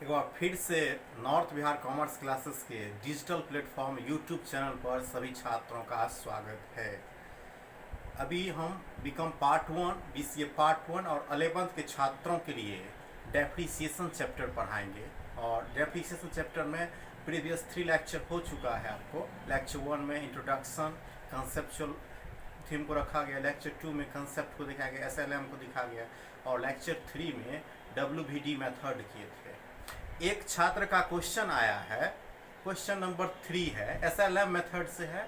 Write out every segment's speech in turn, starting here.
एक बार फिर से नॉर्थ बिहार कॉमर्स क्लासेस के डिजिटल प्लेटफॉर्म यूट्यूब चैनल पर सभी छात्रों का स्वागत है। अभी हम बीकॉम पार्ट 1 बीसीए पार्ट 1 और 11th के छात्रों के लिए डेप्रीसिएशन चैप्टर पढ़ाएंगे। और डेप्रीसिएशन चैप्टर में प्रीवियस 3 लेक्चर हो चुका है। आपको लेक्चर 1 में इंट्रोडक्शन कंसेप्चुअल थीम को रखा गया, लेक्चर 2 में कंसेप्ट को दिखाया गया, एसएलएम को दिखा गया और लेक्चर 3 में WVD मेथड किए थे। एक छात्र का क्वेश्चन आया है, क्वेश्चन नंबर 3 है, एसएलएम मेथड से है,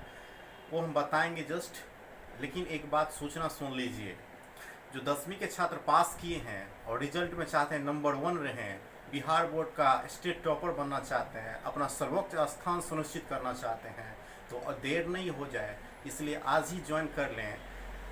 वो हम बताएंगे जस्ट। लेकिन एक बात सूचना सुन लीजिए, जो 10वीं के छात्र पास किए हैं और रिजल्ट में चाहते हैं नंबर 1 रहें, बिहार बोर्ड का स्टेट टॉपर बनना चाहते हैं, अपना सर्वोच्च स्थान सुनिश्चित करना चाहते हैं, तो देर नहीं हो जाए, इसलिए आज ही ज्वाइन कर लें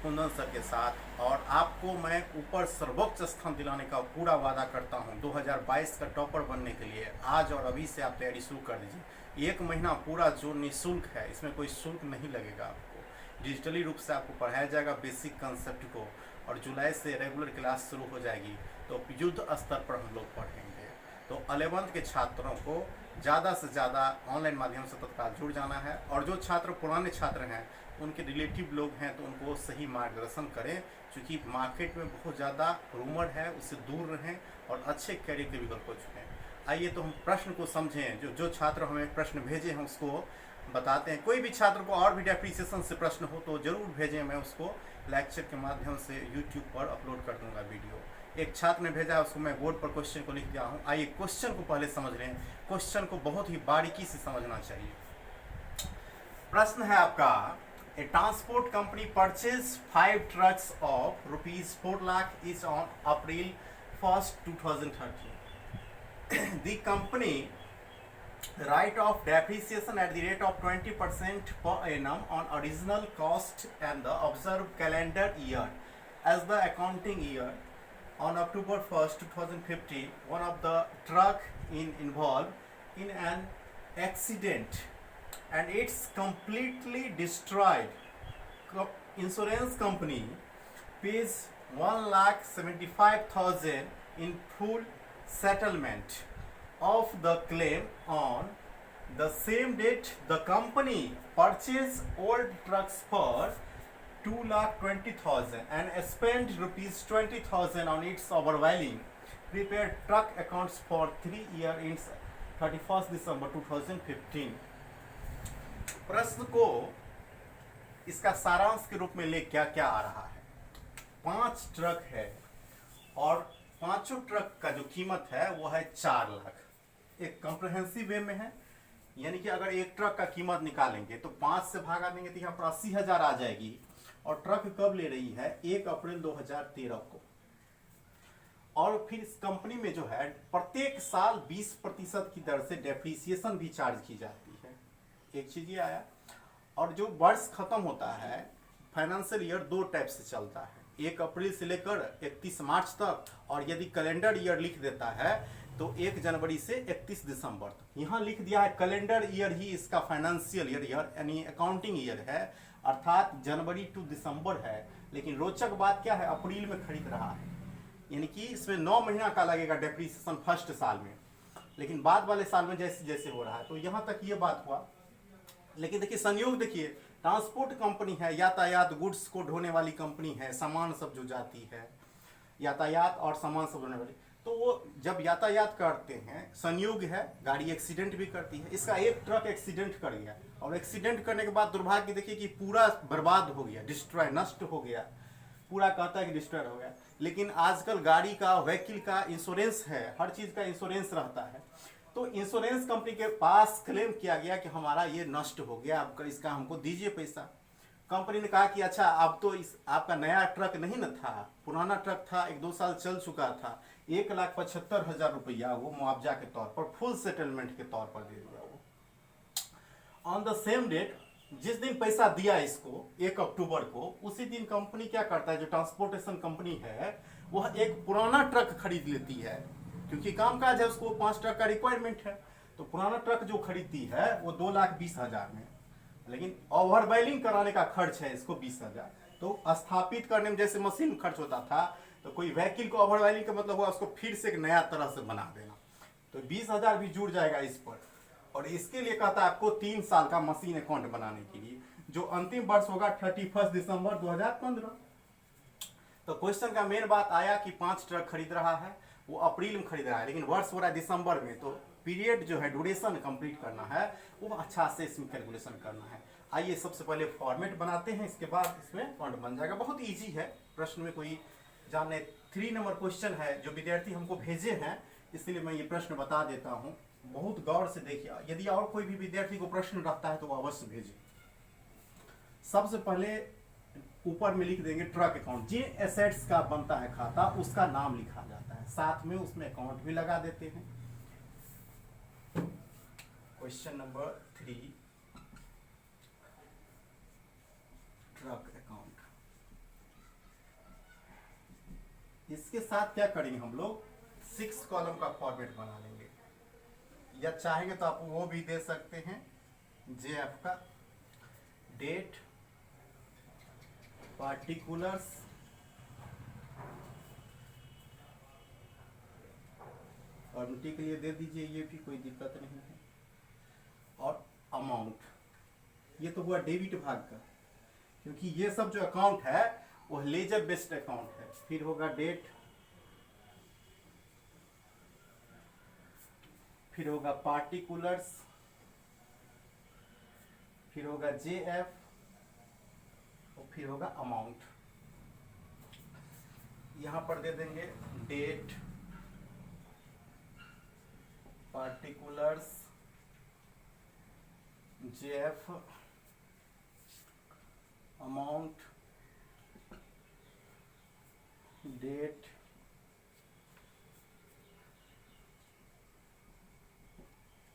कुंदन सर के साथ। और आपको मैं ऊपर सर्वोच्च स्थान दिलाने का पूरा वादा करता हूं। 2022 का टॉपर बनने के लिए आज और अभी से आप तैयारी शुरू कर दीजिए। 1 महीना पूरा जो निःशुल्क है, इसमें कोई शुल्क नहीं लगेगा। आपको डिजिटली रूप से आपको पढ़ाया जाएगा बेसिक कंसेप्ट को, और जुलाई से रेगुलर क्लास शुरू हो जाएगी, तो युद्ध स्तर पर हम लोग पढ़ेंगे। तो 11th के छात्रों को ज़्यादा से ज़्यादा ऑनलाइन माध्यम से तत्काल जुड़ जाना है। और जो छात्र पुराने छात्र हैं, उनके रिलेटिव लोग हैं, तो उनको सही मार्गदर्शन करें, क्योंकि मार्केट में बहुत ज़्यादा रूमर है, उससे दूर रहें और अच्छे कैरियर के विकल्प को चुनें। आइए तो हम प्रश्न को समझें। जो छात्र हमें प्रश्न भेजे हैं उसको बताते हैं। कोई भी छात्र को और भी डेप्रीसिएशन से प्रश्न हो तो ज़रूर भेजें, मैं उसको लेक्चर के माध्यम से यूट्यूब पर अपलोड कर दूंगा वीडियो। एक छात्र ने भेजा है, उसको मैं बोर्ड पर क्वेश्चन को लिख दिया हूँ। आइए क्वेश्चन को पहले समझ लें। क्वेश्चन को बहुत ही बारीकी से समझना चाहिए। प्रश्न है आपका, A transport company purchased 5 trucks of rupees 4 lakh each on April 1st, 2013. The company write off depreciation at the rate of 20% per annum on original cost and the observed calendar year as the accounting year. On October 1st, 2015, one of the truck involved in an accident and it's completely destroyed. Insurance company pays 1,75,000 in full settlement of the claim. On the same date, the company purchased old trucks for 2,20,000 and spent rupees 20,000 on its overhauling. Prepared truck accounts for 3 years ends 31st December 2015. प्रश्न को इसका सारांश के रूप में ले क्या क्या आ रहा है। 5 ट्रक है और पांचों ट्रक का जो कीमत है वो है 4 लाख। एक कॉम्प्रिहेंसिव वे में है, यानी कि अगर एक ट्रक का कीमत निकालेंगे तो 5 से भागा देंगे तो यहाँ पर 80,000 आ जाएगी। और ट्रक कब ले रही है? 1 अप्रैल 2013 को। और फिर इस कंपनी में जो है प्रत्येक साल 20% की दर से डेप्रीसिएशन भी चार्ज की जाती है। एक चीज ये आया। और जो वर्ष खत्म होता है, फाइनेंशियल ईयर 2 टाइप से चलता है, 1 अप्रैल से लेकर 31 मार्च तक, और यदि कैलेंडर ईयर लिख देता है तो 1 जनवरी से 31 दिसंबर तक। यहाँ लिख दिया है कैलेंडर ईयर ही इसका फाइनेंशियल ईयर यानी अकाउंटिंग ईयर है, अर्थात जनवरी टू दिसंबर है। लेकिन रोचक बात क्या है, अप्रैल में खरीद रहा है, यानी कि इसमें 9 महीना का लगेगा डेप्रीसिएशन फर्स्ट साल में, लेकिन बाद वाले साल में जैसे जैसे हो रहा है। तो यहाँ तक ये बात हुआ। लेकिन देखिए संयोग, देखिए ट्रांसपोर्ट कंपनी है, यातायात गुड्स को ढोने वाली कंपनी है, सामान सब जो जाती है, यातायात और सामान सब ढोने वाली, तो वो जब यातायात करते हैं, संयोग है गाड़ी एक्सीडेंट भी करती है। इसका एक ट्रक एक्सीडेंट कर गया, और एक्सीडेंट करने के बाद दुर्भाग्य देखिए कि पूरा बर्बाद हो गया, डिस्ट्रॉय, नष्ट हो गया, पूरा कहता है कि डिस्ट्रॉय हो गया। लेकिन आजकल गाड़ी का, व्हीकल का इंश्योरेंस है, हर चीज का इंश्योरेंस रहता है। तो इंश्योरेंस कंपनी के पास क्लेम किया गया कि हमारा ये नष्ट हो गया, आपका इसका हमको दीजिए पैसा। कंपनी ने कहा कि अच्छा, अब तो इस आपका नया ट्रक नहीं न था, पुराना ट्रक था, 1-2 साल चल चुका था, 1,75,000 रुपया वो मुआवजा के तौर पर, फुल सेटलमेंट के तौर पर दे दिया वो। ऑन द सेम डेट, जिस दिन पैसा दिया इसको 1 अक्टूबर को, उसी दिन कंपनी क्या करता है, जो ट्रांसपोर्टेशन कंपनी है, वह एक पुराना ट्रक खरीद लेती है, क्योंकि कामकाज है, उसको 5 ट्रक का रिक्वायरमेंट है। तो पुराना ट्रक जो खरीदती है वो 2,20,000 में, लेकिन ओवरबैलिंग कराने का खर्च है इसको 20,000। तो स्थापित करने में जैसे मशीन खर्च होता था, तो कोई व्हीकल को ओवरबैलिंग का मतलब हुआ उसको फिर से एक नया तरह से बना देना। तो 20,000 भी जुड़ जाएगा इस पर। और इसके लिए कहता है आपको 3 साल का मशीन अकाउंट बनाने के लिए, जो अंतिम वर्ष होगा 31 दिसंबर 2015। तो क्वेश्चन का मेन बात आया कि 5 ट्रक खरीद रहा है, वो अप्रैल में खरीद रहा है, लेकिन वर्ष हो रहा है दिसंबर में, तो पीरियड जो है ड्यूरेशन कंप्लीट करना है, वो अच्छा से इसमें कैलकुलेशन करना है। आइए सबसे पहले फॉर्मेट बनाते हैं, इसके बाद इसमें अकाउंट बन जाएगा। बहुत इजी है, प्रश्न में कोई जानने 3 नंबर क्वेश्चन है जो विद्यार्थी हमको भेजे हैं, इसलिए मैं ये प्रश्न बता देता हूँ। बहुत गौर से देखिए, यदि और कोई भी विद्यार्थी को प्रश्न रखता है तो वो अवश्य भेजे। सबसे पहले ऊपर में लिख देंगे ट्रक अकाउंट, जिन एसेट्स का बनता है खाता उसका नाम लिखा जाता है, साथ में उसमें अकाउंट भी लगा देते हैं। Question number 3, truck account. इसके साथ क्या करेंगे हम लोग, 6 कॉलम का फॉर्मेट बना लेंगे, या चाहेंगे तो आप वो भी दे सकते हैं, जेएफ का डेट, पार्टिकुलर्स, फॉर्मेटिंग के लिए दे दीजिए, ये भी कोई दिक्कत नहीं है। और अमाउंट, ये तो हुआ डेबिट भाग का, क्योंकि ये सब जो अकाउंट है वो लेजर बेस्ड अकाउंट है। फिर होगा डेट, फिर होगा पार्टिकुलर्स, फिर होगा जेएफ, और फिर होगा अमाउंट। यहां पर दे देंगे date, particulars, JF, amount, date,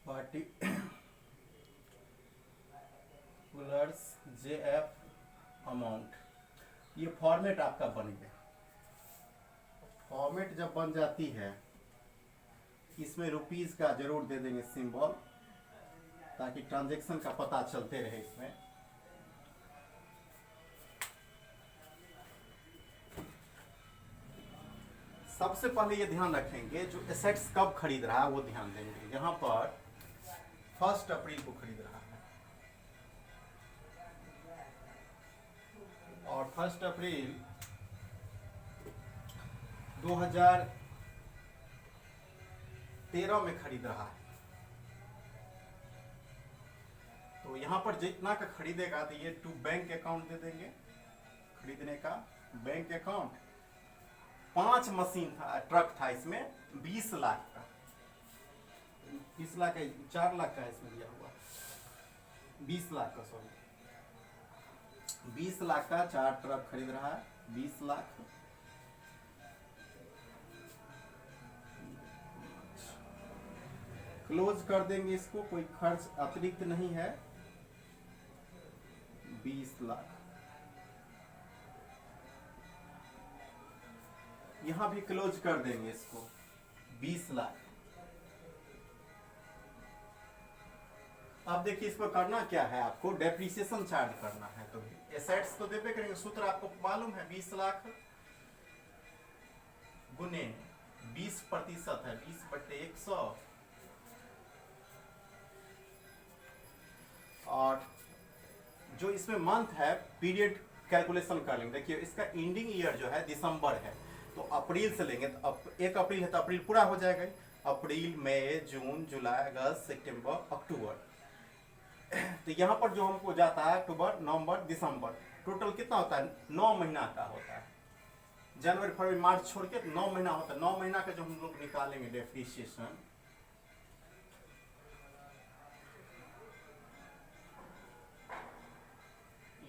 particulars, JF, amount. ये फॉर्मेट आपका बन गया। फॉर्मेट जब बन जाती है, इसमें रुपीस का जरूर दे देंगे सिंबल, ताकि ट्रांजैक्शन का पता चलते रहे इसमें। सबसे पहले ये ध्यान रखेंगे, जो एसेट्स कब खरीद रहा है वो ध्यान देंगे। यहाँ पर 1 अप्रैल को खरीद रहा है, और 1 अप्रैल 2013 में खरीद रहा है। तो यहाँ पर जितना का खरीदेगा तो ये टू बैंक अकाउंट दे देंगे, खरीदने का बैंक अकाउंट। 5 मशीन था, ट्रक था, इसमें 20 लाख का, 20 लाख का, 4 लाख का इसमें दिया हुआ, 20 लाख का, सॉरी 20 लाख का 4 ट्रक खरीद रहा है, 20 लाख। क्लोज कर देंगे इसको, कोई खर्च अतिरिक्त नहीं है, 20 लाख। यहां भी क्लोज कर देंगे इसको, 20 लाख। अब देखिए इसको करना क्या है, आपको डेप्रिसिएशन चार्ज करना है। तो एसेट्स तो देते करेंगे, सूत्र आपको मालूम है, 20 लाख गुने 20% है, 20/100, और जो इसमें मंथ है, पीरियड कैलकुलेशन कर लेंगे। देखिए इसका एंडिंग ईयर जो है दिसंबर है, तो अप्रैल से लेंगे, तो 1 अप्रैल है तो अप्रैल पूरा हो जाएगा, अप्रैल, मई, जून, जुलाई, अगस्त, सितंबर, अक्टूबर। तो यहाँ पर जो हमको जाता है अक्टूबर, नवंबर, दिसंबर, टोटल कितना होता है, 9 महीना का होता है। जनवरी, फरवरी, मार्च छोड़ के 9 महीना होता है। 9 महीना का जो हम लोग निकालेंगे डेप्रिसिएशन,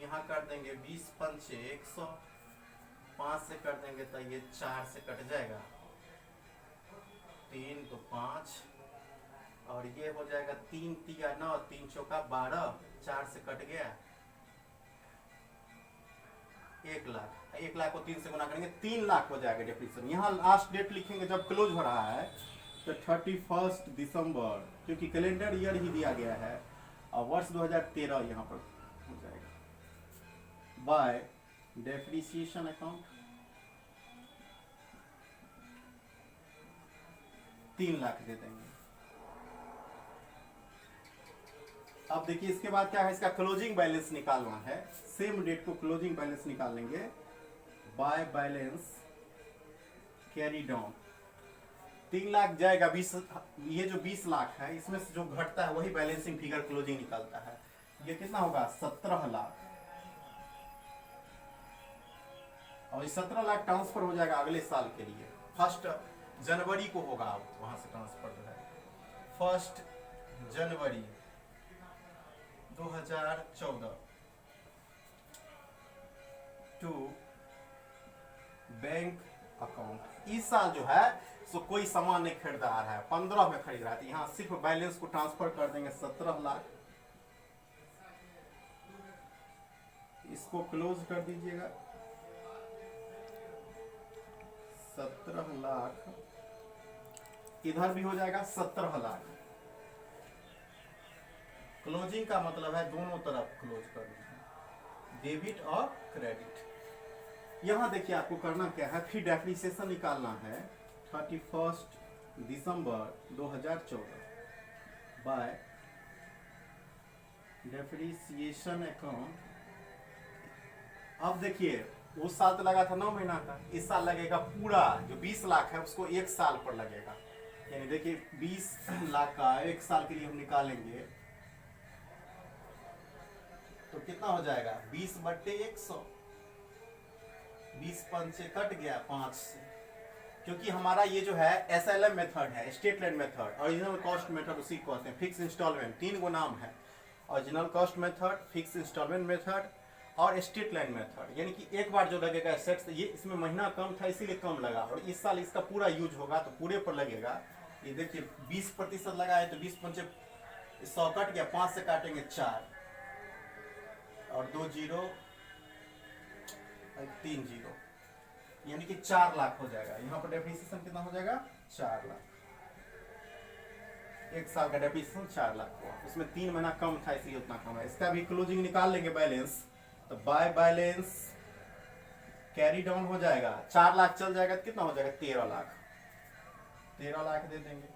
यहाँ कर देंगे 20 पंचे 100, 5 से कर देंगे तो ये 4 से कट जाएगा, 3 तो 5, और ये हो जाएगा 3 तिया 9, 3 चौका 12, 4 से कट गया 1 लाख। 1 लाख को 3 से गुना करेंगे, 3 लाख हो जाएगा डेप्रिसिएशन। यहाँ लास्ट डेट लिखेंगे जब क्लोज हो रहा है तो 31 दिसंबर, क्योंकि कैलेंडर ईयर ही दिया गया है, और वर्ष 2013 यहाँ पर हो जाएगा। बाय डेप्रिसिएशन अकाउंट 3 लाख दे देंगे। अब देखिए इसके बाद क्या है, इसका क्लोजिंग बैलेंस निकालना है। सेम डेट को क्लोजिंग बैलेंस निकालेंगे by balance carry down. 3 lakh जाएगा 20, ये जो 20 लाख है इसमें से जो घटता है वही बैलेंसिंग फिगर क्लोजिंग निकालता है। ये कितना होगा 17 लाख, और ये 17 लाख ट्रांसफर हो जाएगा अगले साल के लिए। 1 जनवरी को होगा, वहां से ट्रांसफर जो है 1 जनवरी 2014 टू बैंक अकाउंट। इस साल जो है सो कोई सामान नहीं खरीद रहा है, 15 में खरीद रहा है, यहाँ सिर्फ बैलेंस को ट्रांसफर कर देंगे 17 लाख। इसको क्लोज कर दीजिएगा 17 लाख, इधर भी हो जाएगा 17 लाख। क्लोजिंग का मतलब है दोनों तरफ क्लोज करना है, डेबिट और क्रेडिट। यहां देखिए आपको करना क्या है, फिर डेप्रिसिएशन निकालना है 31 दिसंबर 2014 बाय डेप्रिसिएशन अकाउंट। अब देखिए उस साल तो लगा था 9 महीना का, इस साल लगेगा पूरा जो 20 लाख है उसको 1 साल पर लगेगा। यानी देखिए 20 लाख का 1 साल के लिए हम निकालेंगे तो कितना हो जाएगा 20/100, 20 पंचे कट गया 5 से, क्योंकि हमारा ये जो है SLM मेथड है, straight line method, original cost method उसी को कहते हैं, फिक्स इंस्टॉलमेंट। 3 गो नाम है, original cost method, fixed installment method और स्ट्रेट लाइन मेथड। यानी कि एक बार जो लगेगा सेट्स, ये इसमें महीना कम था इसीलिए कम लगा, और इस साल इसका पूरा यूज होगा तो पूरे पर लगेगा। ये देखिए 20% लगा है तो 20 पंचे 100 कट गया, 5 से काटेंगे 4 और 2 0 3 0, यानी कि 4 लाख हो जाएगा। यहाँ पर डेप्रिसिएशन कितना हो जाएगा 4 लाख, 1 साल का डेप्रिसिएशन 4 लाख हुआ, उसमें 3 महीना कम था इसलिए उतना कम है। इसका भी क्लोजिंग निकाल लेंगे बैलेंस, तो बाय बैलेंस कैरी डाउन हो जाएगा 4 लाख चल जाएगा तो कितना हो जाएगा 13 लाख, 13 लाख दे देंगे।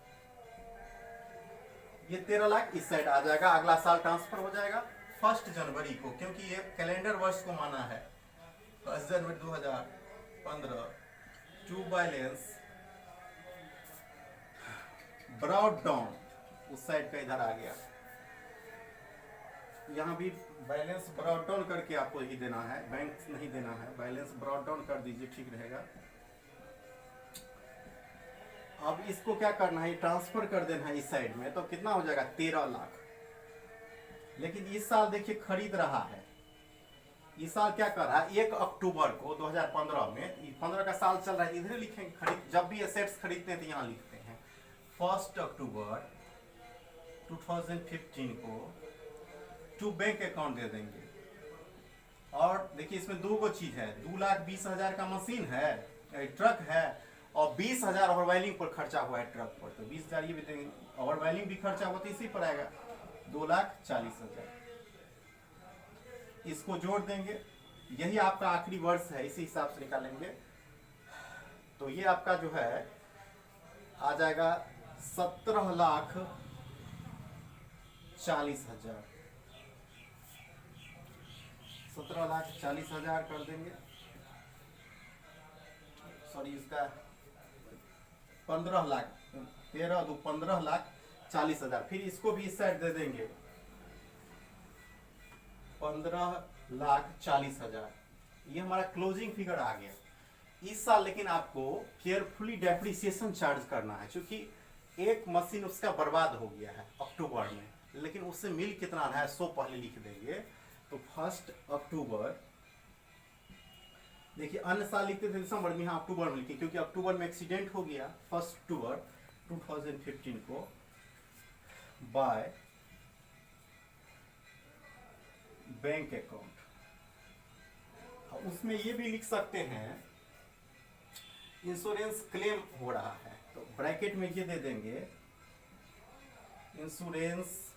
ये 13 लाख इस साइड आ जाएगा, अगला साल ट्रांसफर हो जाएगा 1 जनवरी को, क्योंकि ये कैलेंडर वर्ष को माना है। 1 जनवरी 2015 टू बैलेंस ब्रॉड डाउन, उस साइड का इधर आ गया। यहाँ भी बैलेंस ब्रॉड डाउन करके आपको ही देना है, बैंक नहीं देना है, बैलेंस ब्रॉड डाउन कर दीजिए, ठीक रहेगा। अब इसको क्या करना है, ट्रांसफर कर देना है इस साइड में, तो कितना हो जाएगा 13 लाख। लेकिन इस साल देखिए खरीद रहा है, इस साल क्या कर रहा है 1 अक्टूबर को 2015 में, 15 का साल चल रहा है, इधर लिखेंगे खरीद, जब भी एसेट्स खरीदते हैं तो यहाँ लिखते हैं 1 अक्टूबर 2015 को टू बैंक अकाउंट दे देंगे। और देखिए इसमें 2 गो चीज है, 2,20,000 का मशीन है, ट्रक है, और 20,000 ओवरवेलिंग पर खर्चा हुआ है ट्रक पर, तो 20,000 ये भी देंगे, ओवरवेलिंग भी खर्चा हुआ तो इसी पर आएगा 2,40,000, इसको जोड़ देंगे। यही आपका आखिरी वर्ष है, इसी हिसाब से निकालेंगे। तो ये आपका जो है आ जाएगा 17,40,000, 17,40,000 कर देंगे। सॉरी, इसका 15 लाख, 13 2 15,40,000, फिर इसको भी इस साइड दे देंगे 15,40,000। ये हमारा क्लोजिंग फिगर आ गया इस साल। लेकिन आपको केयरफुली डेप्रिसिएशन चार्ज करना है, क्योंकि एक मशीन उसका बर्बाद हो गया है अक्टूबर में, लेकिन उससे मिल कितना रहा है 100 पहले लिख देंगे। तो 1 अक्टूबर, देखिए अन्य साल लिखते थे दिसंबर में, यहाँ अक्टूबर में लिखे क्योंकि अक्टूबर में एक्सीडेंट हो गया। 1 अक्टूबर 2015 को बाय बैंक अकाउंट। उसमें ये भी लिख सकते हैं इंश्योरेंस क्लेम हो रहा है, तो ब्रैकेट में ये दे देंगे इंश्योरेंस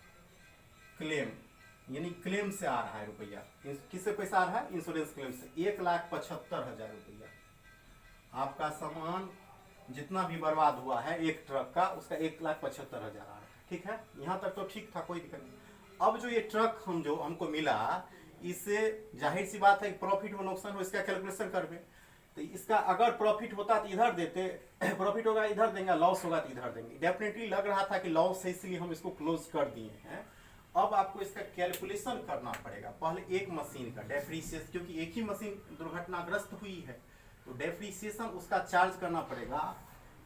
क्लेम, यानी क्लेम से आ रहा है रुपया। किससे पैसा आ रहा है? इंश्योरेंस क्लेम से। 1,75,000 रुपया। आपका सामान जितना भी बर्बाद हुआ है एक ट्रक का, उसका 1,75,000 आ रहा है। ठीक है, यहाँ तक तो ठीक था, कोई दिक्कत नहीं। अब जो ये ट्रक हमको मिला, इससे जाहिर सी बात है प्रॉफिट हो नुकसान हो इसका कैलकुलेशन करबे। तो इसका अगर प्रॉफिट होता तो इधर देते, प्रॉफिट होगा इधर देंगे, लॉस होगा तो इधर देंगे। डेफिनेटली लग रहा था कि लॉस है, इसलिए हम इसको क्लोज कर दिए हैं। अब आपको इसका कैलकुलेशन करना पड़ेगा। पहले एक मशीन का डेप्रीसिएशन, क्योंकि एक ही मशीन दुर्घटनाग्रस्त हुई है तो डेप्रीसिएशन उसका चार्ज करना पड़ेगा,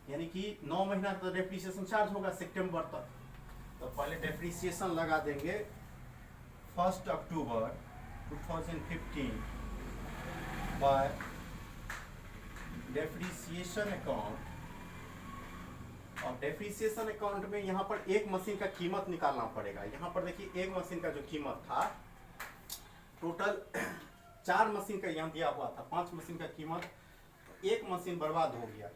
यानी कि 9 महीना का डेप्रीसिएशन चार्ज होगा सितंबर तक। तो पहले डेप्रीसिएशन लगा देंगे 1 अक्टूबर 2015 बाय डेप्रीसिएशन अकाउंट। और डेप्रीसिएशन अकाउंट में यहाँ पर एक मशीन का कीमत निकालना पड़ेगा। यहाँ पर देखिए एक मशीन का जो कीमत था, टोटल 4 मशीन का यहाँ दिया हुआ था, 5 मशीन का कीमत, एक मशीन बर्बाद हो गया।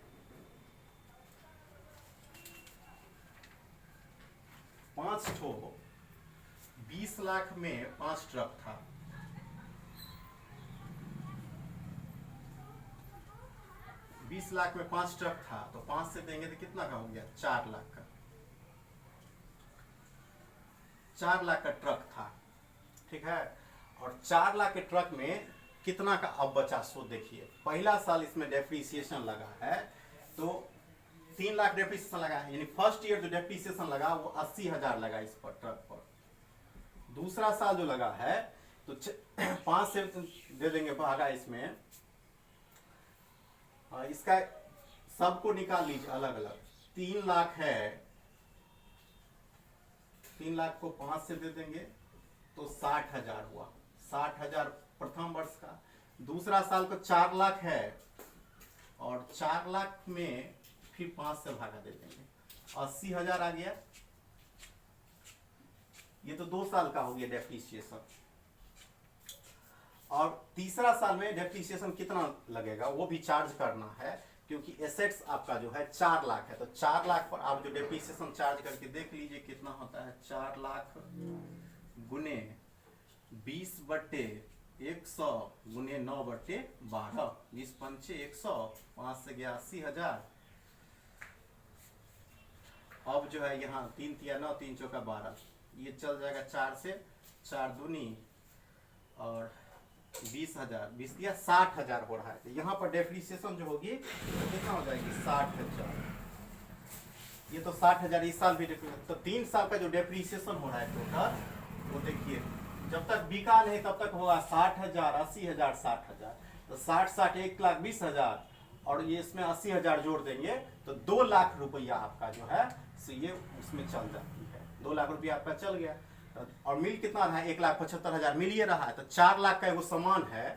5 ठो 20 लाख में 5 ट्रक था। बीस लाख में 5 ट्रक था, तो 5 से देंगे तो कितना का हो गया, 4 लाख का। 4 लाख का ट्रक था, ठीक है। और 4 लाख के ट्रक में कितना का अब बचा सो देखिए। पहला साल इसमें डेप्रीसिएशन लगा है तो 3 लाख डेप्रीसिएशन लगा है, यानी फर्स्ट ईयर जो डेप्रीसिएशन लगा वो 80,000 लगा इस पर ट्रक पर। दूसरा साल जो लगा है तो 5 से दे देंगे भागा इसमें, इसका सबको निकाल लीजिए अलग अलग। 3 लाख है, 3 लाख को 5 से दे देंगे तो 60,000 हुआ। 60,000 प्रथम वर्ष का। दूसरा साल को 4 लाख है और 4 लाख में फिर 5 से भागा दे देंगे, 80,000 आ गया। ये तो 2 साल का हो गया डेप्रीसिएशन। और तीसरा साल में डेप्रीसिएशन कितना लगेगा वो भी चार्ज करना है, क्योंकि एसेट्स आपका जो है 4 लाख है। तो 4 लाख पर आप जो डेप्रीसिएशन चार्ज करके देख लीजिए कितना होता है। 4 लाख गुने 20/100 गुने 9/12, 20 पंचे 100, 5 से गया 80,000। अब जो है यहाँ 3 तिया 9, 3 चौका 12, ये चल जाएगा 4 से, 4 दूनी और 20,000, 20 दिया 60,000 हो रहा है। तो यहाँ पर डेप्रीसिएशन जो होगी तो कितना हो जाएगी, 60,000। ये तो 60,000 इस साल भी। तो 3 साल का जो डेप्रीसिएशन हो रहा है टोटल, वो देखिए जब तक बिका नहीं तब तक होगा 60,000, 80,000, 60,000। तो 60 1,20,000 और ये इसमें 80,000 जोड़ देंगे तो 2 लाख रुपया आपका जो है सो ये उसमें चल जाती है। 2 लाख रुपया आपका चल गया। और मिल कितना रहा है, 1,75,000 मिल ये रहा है। तो 4 लाख का एगो सामान है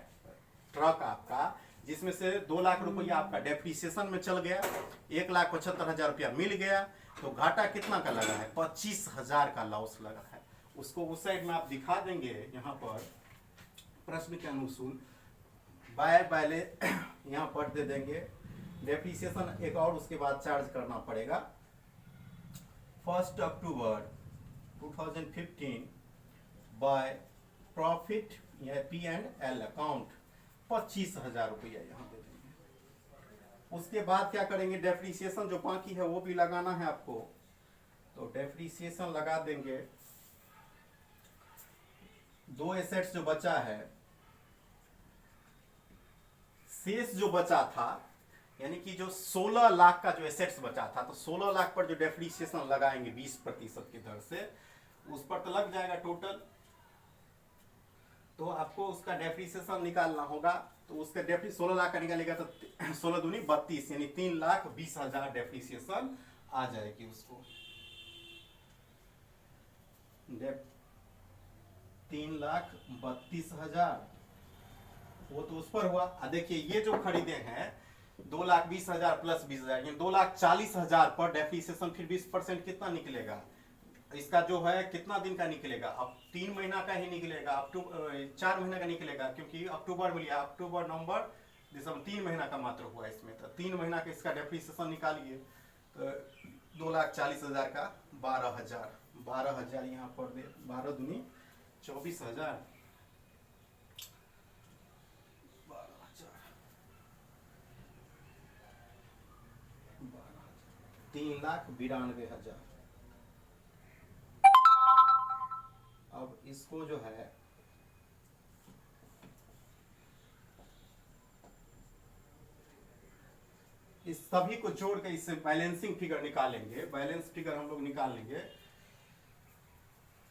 ट्रक आपका, जिसमें से 2 लाख रुपया आपका डेप्रीसिएशन में चल गया, 1,75,000 रुपया मिल गया। तो घाटा कितना का लगा है, 25,000 का लॉस लगा है। उसको उस साइड में आप दिखा देंगे। यहाँ पर प्रश्न के अनुसार बाय बाय यहाँ पर दे देंगे। डेप्रीसिएशन एक और उसके बाद चार्ज करना पड़ेगा। 1 अक्टूबर 2015 बाय प्रॉफिट P&L अकाउंट 25,000 रुपया यहाँ दे देंगे। उसके बाद क्या करेंगे, डेप्रीसिएशन जो बाकी है वो भी लगाना है आपको। तो डेप्रीसिएशन लगा देंगे। 2 एसेट्स जो बचा है, शेष जो बचा था, यानी कि जो 16 लाख का जो एसेट्स बचा था, तो 16 लाख पर जो डेप्रीसिएशन लगाएंगे 20% की दर से, उस पर तो लग जाएगा टोटल। तो आपको उसका डेप्रीसिएशन निकालना होगा। तो उसका 16 लाख का निकालेगा तो 16 दूनी 32, यानी 3,20,000 डेप्रीसिएशन आ जाएगी उसको। 3,32,000 वो तो उस पर हुआ। देखिए ये जो खरीदे हैं 2,20,000 प्लस 20,000, यानी 2,40,000 पर डेप्रीसिएशन फिर 20% कितना निकलेगा, इसका जो है कितना दिन का निकलेगा, अब 3 महीना का ही निकलेगा, 4 महीना का निकलेगा, क्योंकि अक्टूबर में लिया, अक्टूबर नवंबर दिसंबर 3 महीना का मात्र हुआ इसमें। तो 3 महीना का इसका डेप्रीसिएशन निकालिए। तो 2,40,000 का 12,000 यहाँ पर दे, 12 दूनी 24,000, 3,92,000। अब इसको जो है इस सभी को जोड़ के इससे बैलेंसिंग फिगर निकालेंगे, बैलेंस फिगर हम लोग निकाल लेंगे।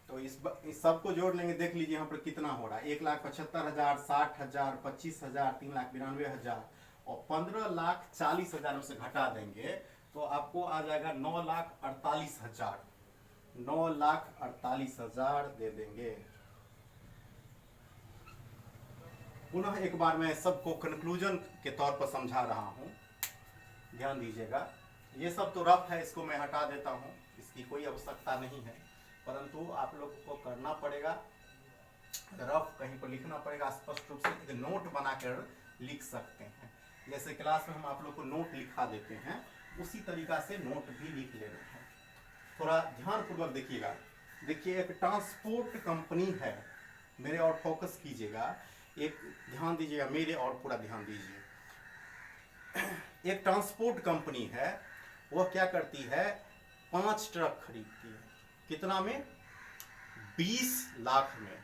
तो इस सब को जोड़ लेंगे, देख लीजिए यहाँ पर कितना हो रहा है, 1,75,000, 60,000, 25,000, 3,92,000 और 15,40,000 में से घटा देंगे तो आपको आ जाएगा 9,48,000, 9,48,000 दे देंगे। पुनः एक बार मैं सबको कंक्लूजन के तौर पर समझा रहा हूँ, ध्यान दीजिएगा। ये सब तो रफ है, इसको मैं हटा देता हूँ, इसकी कोई आवश्यकता नहीं है, परंतु आप लोग को करना पड़ेगा, रफ कहीं पर लिखना पड़ेगा, स्पष्ट रूप से एक नोट बनाकर लिख सकते हैं। जैसे क्लास में हम आप लोग को नोट लिखा देते हैं, उसी तरीका से नोट भी लिख ले रहे हैं। थोड़ा ध्यानपूर्वक देखिएगा। देखिए एक ट्रांसपोर्ट कंपनी है, मेरे और फोकस कीजिएगा, एक ध्यान दीजिएगा मेरे और पूरा ध्यान दीजिए। एक ट्रांसपोर्ट कंपनी है, वह क्या करती है, 5 ट्रक खरीदती है। कितना में? 20 लाख में।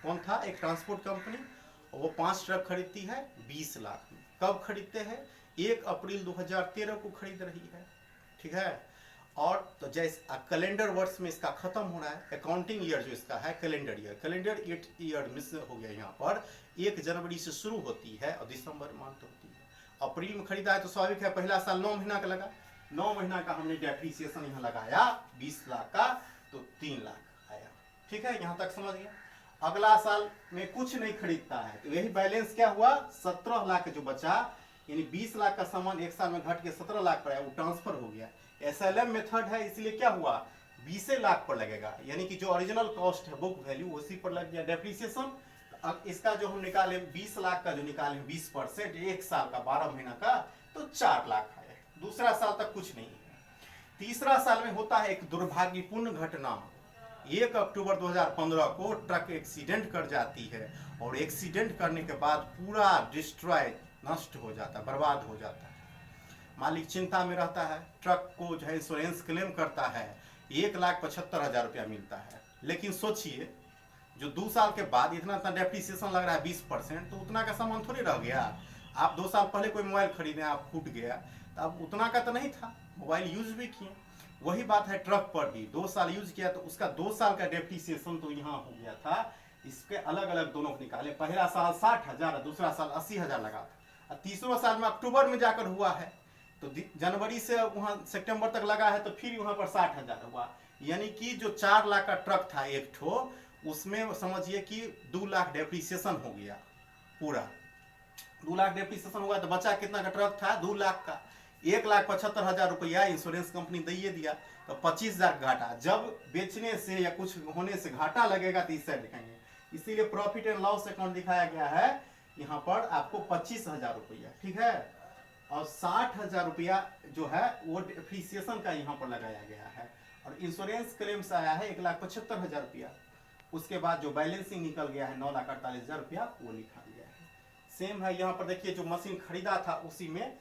कौन था? एक ट्रांसपोर्ट कंपनी, वो 5 ट्रक खरीदती है 20 लाख में। कब खरीदते हैं? 1 अप्रैल 2013 को खरीद रही है, ठीक है। और तो जैसे कैलेंडर वर्ष में इसका खत्म हो रहा है, अकाउंटिंग ईयर जो इसका है कैलेंडर ईयर मिस हो गया, यहाँ पर 1 जनवरी से शुरू होती है और दिसंबर में अंत होती है। अप्रैल में खरीदा है तो स्वाभाविक है पहला साल 9 महीना का लगा, 9 महीना का हमने डेप्रिसिएशन यहाँ लगाया 20 लाख का, तो 3 लाख आया, ठीक है। यहाँ तक समझ गया। अगला साल में कुछ नहीं खरीदता है तो यही बैलेंस क्या हुआ, 17 लाख जो बचा, यानी 20 लाख का सामान एक साल में घट के 17 लाख पर आया, वो ट्रांसफर हो गया। SLM मेथड है, इसलिए क्या हुआ, 20 लाख पर लगेगा, यानी कि जो ओरिजिनल कॉस्ट है बुक वैल्यू उसी पर लग गया डेप्रिसिएशन। अब इसका जो हम निकाले 20 लाख का जो निकाले 20%, एक साल का 12 महीना का, तो 4 लाख आया। दूसरा साल तक कुछ नहीं है। तीसरा साल में होता है एक दुर्भाग्यपूर्ण घटना, 1 अक्टूबर 2015 को ट्रक एक्सीडेंट कर जाती है और एक्सीडेंट करने के बाद पूरा डिस्ट्रॉय, नष्ट हो जाता है, बर्बाद हो जाता है। मालिक चिंता में रहता है, ट्रक को जो है इंश्योरेंस क्लेम करता है, 1,75,000 रुपया मिलता है। लेकिन सोचिए जो 2 साल के बाद इतना डेप्रिसिएशन लग रहा है 20%, तो उतना का सामान थोड़ी रह गया। आप 2 साल पहले कोई मोबाइल खरीदे, आप फूट गया, तो अब उतना का तो नहीं था, मोबाइल यूज भी किए। वही बात है ट्रक पर भी, 2 साल यूज किया तो उसका 2 साल का डेप्रिसिएशन तो यहाँ हो गया था। इसके अलग अलग दोनों को निकाले, पहला साल 60,000 और दूसरा साल 80,000 लगा था, और तीसरा साल में अक्टूबर में जाकर हुआ है, तो जनवरी से वहाँ सितंबर तक लगा है, तो फिर वहाँ पर 60,000 हुआ। यानी कि जो 4 लाख का ट्रक था एक ठो, उसमें समझिए कि 2 लाख डेप्रिसिएशन हो गया पूरा। 2 लाख डेप्रिसिएशन हुआ तो बचा कितना का ट्रक था, 2 लाख का। 1,75,000 रुपया इंश्योरेंस कंपनी दे दिया, तो 25,000 घाटा। जब बेचने से या कुछ होने से घाटा लगेगा तो इससे दिखाएंगे, इसीलिए प्रॉफिट एंड लॉस अकाउंट दिखाया गया है यहाँ पर आपको 25,000 रुपया, ठीक है। और 60,000 रुपया जो है वो डेप्रिसिएशन का यहाँ पर लगाया गया है, और इंश्योरेंस क्लेम से आया है 1,75,000 रुपया। उसके बाद जो बैलेंसिंग निकल गया है 9,48,000 रुपया, वो लिखा गया है। सेम है यहाँ पर देखिए, जो मशीन खरीदा था उसी में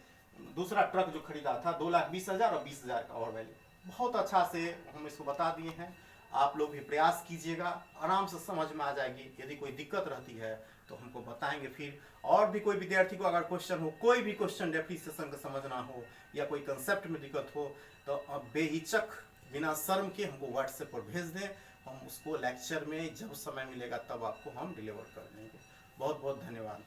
दूसरा ट्रक जो खरीदा था 2,20,000 और 20,000 का और वैल्यू। बहुत अच्छा से हम इसको बता दिए हैं, आप लोग भी प्रयास कीजिएगा, आराम से समझ में आ जाएगी। यदि कोई दिक्कत रहती है तो हमको बताएंगे फिर। और भी कोई विद्यार्थी को अगर क्वेश्चन हो, कोई भी क्वेश्चन डेप्रिसिएशन का समझना हो या कोई कंसेप्ट में दिक्कत हो, तो बेहिचक बिना शर्म के हमको व्हाट्सएप पर भेज दें, हम उसको लेक्चर में जब समय मिलेगा तब आपको हम डिलीवर कर देंगे। बहुत बहुत धन्यवाद।